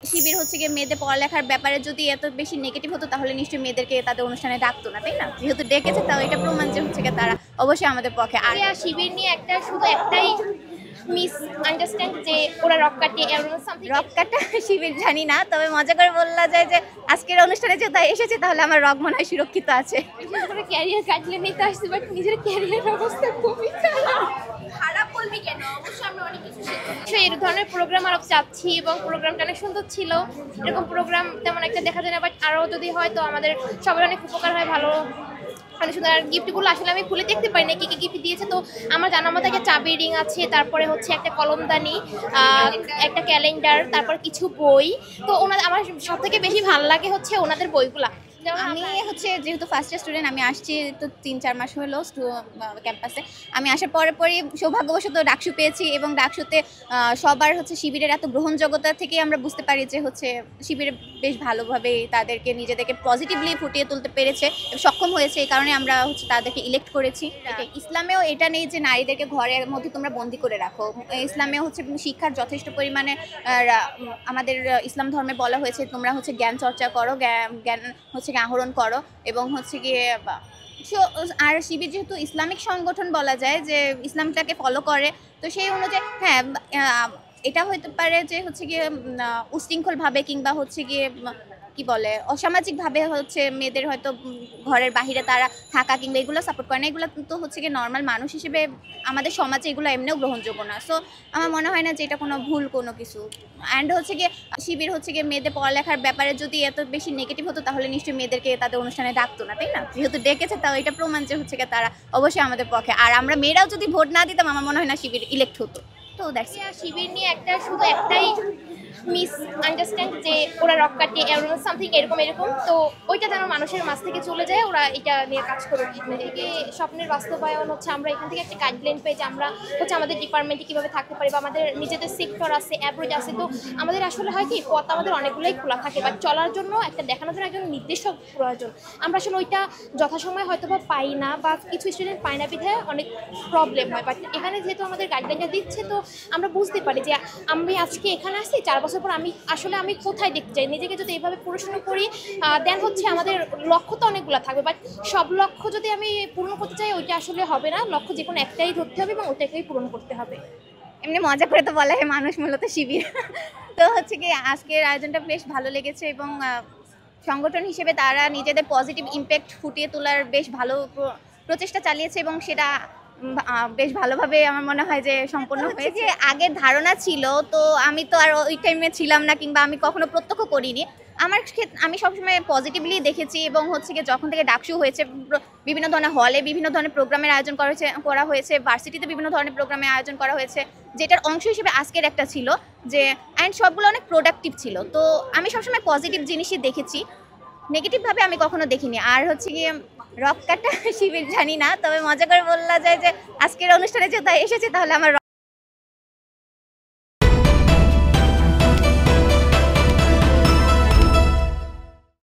শিবির হচ্ছে গিয়ে মেয়েদের পড়ালেখার ব্যাপারে যদি এত বেশি নেগেটিভ হতো তাহলে নিশ্চয়ই মেয়েদেরকে তাদের অনুষ্ঠানে ডাকতো না, তাই না? যেহেতু ডেকেছে তাও এটা প্রমাণ যে হচ্ছে গিয়ে তারা অবশ্যই আমাদের পক্ষে। আর শিবির নিয়ে শুধু একটাই মিস আন্ডারস্ট্যান্ড যে ওরা রক কাটে সামথিং। রক কাটা শিবির জানি না, তবে মজা করে বলা যায় যে আজকের অনুষ্ঠানে যে তাই এসেছে তাহলে আমার রক মনে হয় সুরক্ষিত আছে। বিশেষ করে ক্যারিয়ার গাইডলাইন নিতে আসছে, বাট নিজের ক্যারিয়ার অবস্থা খুবই খারাপ। বলবি কেন? অবশ্যই আমরা অনেক কিছু শিখছি। এই ধরনের প্রোগ্রাম আরো চাচ্ছি এবং প্রোগ্রামটা অনেক সুন্দর ছিল। এরকম প্রোগ্রাম তেমন একটা দেখা যায় না, বাট আরও যদি হয় তো আমাদের সবার অনেক উপকার হয়। ভালো অনেক সুন্দর। আর গিফটগুলো আসলে আমি খুলে দেখতে পারি না কি কি গিফট দিয়েছে। তো আমার জানার মতো একটা চাবি রিং আছে, তারপরে হচ্ছে একটা কলমদানি, একটা ক্যালেন্ডার, তারপর কিছু বই। তো আমার সব থেকে বেশি ভালো লাগে হচ্ছে ওনাদের বইগুলা। আমি হচ্ছে যেহেতু ফার্স্ট ইয়ার স্টুডেন্ট, আমি আসছি তো 3-4 মাস হলো ক্যাম্পাসে। আমি আসার পরে সৌভাগ্যবশত ডাকসু পেয়েছি এবং ডাকসুতে সবার হচ্ছে শিবিরের এত গ্রহণযোগ্যতা থেকে আমরা বুঝতে পারি যে হচ্ছে শিবিরে বেশ ভালোভাবে তাদেরকে নিজেদেরকে পজিটিভলি ফুটিয়ে তুলতে পেরেছে, সক্ষম হয়েছে। এই কারণে আমরা হচ্ছে তাদেরকে ইলেক্ট করেছি। ইসলামেও এটা নেই যে নারীদেরকে ঘরের মধ্যে তোমরা বন্দি করে রাখো। ইসলামেও হচ্ছে শিক্ষার যথেষ্ট পরিমাণে আমাদের ইসলাম ধর্মে বলা হয়েছে তোমরা হচ্ছে জ্ঞান চর্চা করো, জ্ঞান হচ্ছে আহরণ করো এবং হচ্ছে গিয়ে। আর শিবির যেহেতু ইসলামিক সংগঠন বলা যায় যে ইসলামটাকে ফলো করে, তো সেই অনুযায়ী হ্যাঁ এটা হতে পারে যে হচ্ছে গিয়ে উশৃঙ্খলভাবে কিংবা হচ্ছে গিয়ে কি বলে অসামাজিকভাবে হচ্ছে মেয়েদের হয়তো ঘরের বাহিরে তারা থাকা কিংবা এগুলো সাপোর্ট করে না। এগুলো তো হচ্ছে গিয়ে নর্মাল মানুষ হিসেবে আমাদের সমাজে এগুলো এমনিও গ্রহণযোগ্য না। সো আমার মনে হয় না যে এটা কোনো ভুল কোনো কিছু। অ্যান্ড হচ্ছে গিয়ে শিবির হচ্ছে গিয়ে মেয়েদের পড়ালেখার ব্যাপারে যদি এত বেশি নেগেটিভ হতো তাহলে নিশ্চয়ই মেয়েদেরকে তাদের অনুষ্ঠানে ডাকতো না, তাই না? যেহেতু ডেকেছে তাও এটা প্রমাণ যে হচ্ছে গিয়ে তারা অবশ্যই আমাদের পক্ষে। আর আমরা মেয়েরাও যদি ভোট না দিতাম আমার মনে হয় না শিবির ইলেক্ট হতো। তো শিবির নিয়ে শুধু একটাই মিস আন্ডারস্ট্যান্ড যে ওরা রক কাটে সামথিং এরকম। তো ওইটা যেন মানুষের মাঝ থেকে চলে যায়, ওরা এটা নিয়ে কাজ করুক। থেকে স্বপ্নের বাস্তবায়ন হচ্ছে আমরা এখান থেকে একটা গাইডলাইন পাই যে আমরা হচ্ছে আমাদের ডিপার্টমেন্টে কীভাবে থাকতে পারি বা আমাদের নিজেদের সেক্টর আছে, অ্যাপ্রোচ আছে। তো আমাদের আসলে হয় কি পথ আমাদের অনেকগুলোই খোলা থাকে, বা চলার জন্য একটা দেখানোর জন্য একজন নির্দেশক প্রয়োজন। আমরা আসলে ওইটা যথাসময়ে হয়তো বা পাই না, বা কিছু স্টুডেন্ট পায় না, বিধায় অনেক প্রবলেম হয়। বাট এখানে যেহেতু আমাদের গাইডলাইনটা দিচ্ছে তো আমরা বুঝতে পারি যে আমি আজকে এখানে আসছি, 4 বছর পর আমি কোথায় দেখতে চাই। নিজেকে যদি এইভাবে পড়াশোনা করি দেন হচ্ছে আমাদের লক্ষ্য তো অনেকগুলো থাকবে, বাট সব লক্ষ্য যদি আমি পূরণ করতে চাই ওইটা আসলে হবে না। লক্ষ্য যে কোনো একটাই ধরতে হবে এবং ওটাকেই পূরণ করতে হবে। এমনি মজা করে তো বলা হয় মানুষ মূলত শিবির। তো হচ্ছে কি আজকের আয়োজনটা বেশ ভালো লেগেছে এবং সংগঠন হিসেবে তারা নিজেদের পজিটিভ ইম্প্যাক্ট ফুটিয়ে তোলার বেশ ভালো প্রচেষ্টা চালিয়েছে এবং সেটা বেশ ভালোভাবে আমার মনে হয় যে সম্পন্ন হয়েছে। যে আগের ধারণা ছিল, তো আমি তো আর ওই টাইমে ছিলাম না কিংবা আমি কখনো প্রত্যক্ষ করিনি। আমার ক্ষেত্রে আমি সবসময় পজিটিভলি দেখেছি এবং হচ্ছে কি যখন থেকে ডাকসু হয়েছে বিভিন্ন ধরনের হলে বিভিন্ন ধরনের প্রোগ্রামের আয়োজন করা হয়েছে, ভার্সিটিতে বিভিন্ন ধরনের প্রোগ্রামের আয়োজন করা হয়েছে, যেটার অংশ হিসেবে আজকের একটা ছিল যে অ্যান্ড সবগুলো অনেক প্রোডাক্টিভ ছিল। তো আমি সবসময় পজিটিভ জিনিসই দেখেছি, নেগেটিভভাবে আমি কখনো দেখিনি। আর হচ্ছে গিয়ে রক কাটা শিবির জানি না, তবে মজা করে বলা যায় যে আজকের অনুষ্ঠানে যে তাই এসেছে তাহলে আমার